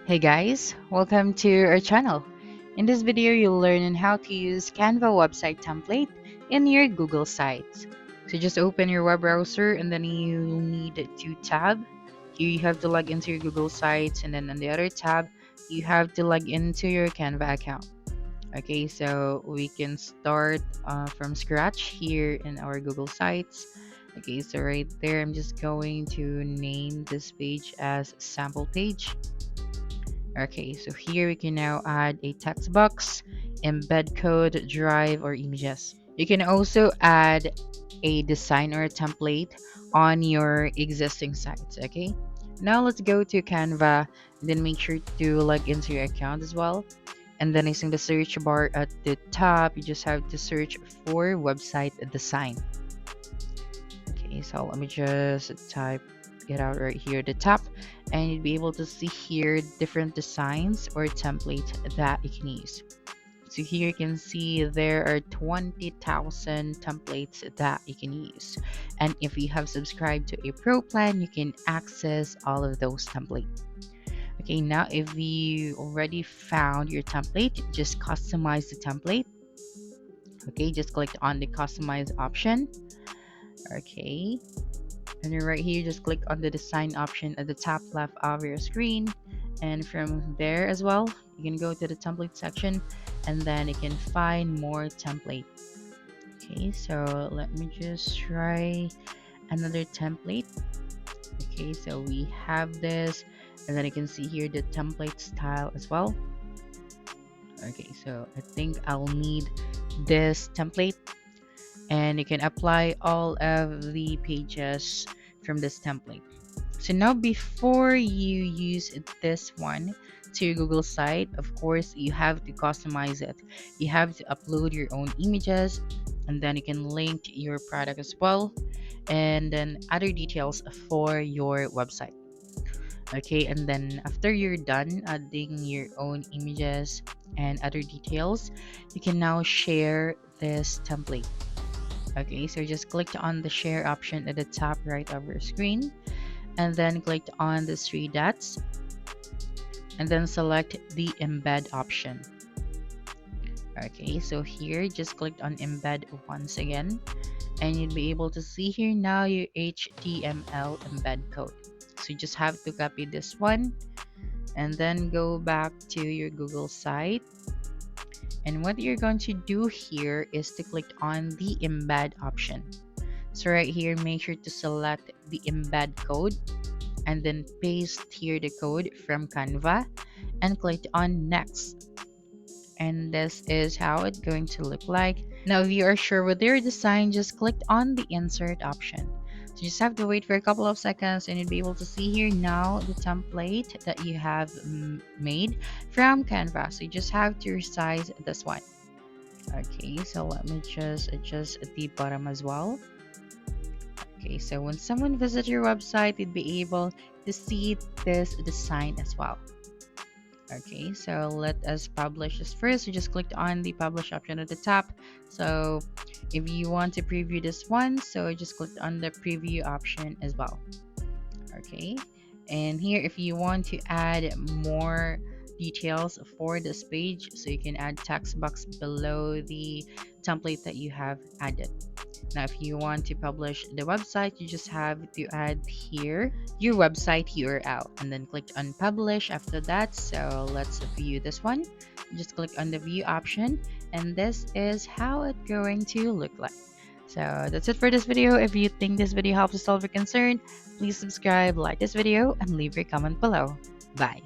Hey guys, welcome to our channel. In this video, you'll learn on how to use Canva website template in your Google Sites. So just open your web browser and then you'll need to tab. Here you have to log into your Google Sites, and then on the other tab, you have to log into your Canva account. Okay, so we can start from scratch here in our Google Sites. Okay, so right there, I'm just going to name this page as sample page. Okay, so here we can now add a text box, embed code, drive, or images. You can also add a design or a template on your existing sites. Okay, now let's go to Canva and then make sure to log into your account as well. And then using the search bar at the top, you just have to search for website design. Okay, so let me just type it out right here at the top, and you'd be able to see here different designs or templates that you can use. So here you can see there are 20,000 templates that you can use, and if you have subscribed to a pro plan, you can access all of those templates. Okay, now if you already found your template, just customize the template. Okay, just click on the customize option. Okay, and then right here, just click on the design option at the top left of your screen, and from there as well, you can go to the template section and then you can find more template. Okay, so let me just try another template. Okay, so we have this, and then you can see here the template style as well. Okay, so I think I'll need this template, and you can apply all of the pages from this template. So now before you use this one to your Google site, of course you have to customize it. You have to upload your own images, and then you can link your product as well, and then other details for your website. Okay, and then after you're done adding your own images and other details, you can now share this template. Okay, so just click on the share option at the top right of your screen, and then click on the three dots, and then select the embed option. Okay, so here just click on embed once again, and you'll be able to see here now your HTML embed code. So you just have to copy this one and then go back to your Google site. And what you're going to do here is to click on the embed option. So right here, make sure to select the embed code and then paste here the code from Canva and click on next. And this is how it's going to look like. Now, if you are sure with your design, just click on the insert option. So you just have to wait for a couple of seconds, and you'll be able to see here now the template that you have made from Canva. So you just have to resize this one. Okay, so let me just adjust the bottom as well. Okay, so when someone visits your website, they'd be able to see this design as well. Okay, so let us publish this first. You just clicked on the publish option at the top. So if you want to preview this one, so just click on the preview option as well. Okay, and here if you want to add more details for this page, so you can add text box below the template that you have added. Now if you want to publish the website, you just have to add here your website URL and then click on publish after that. So let's view this one. Just click on the view option, and this is how it's going to look like. So that's it for this video. If you think this video helps to solve your concern, please subscribe, like this video, and leave your comment below. Bye.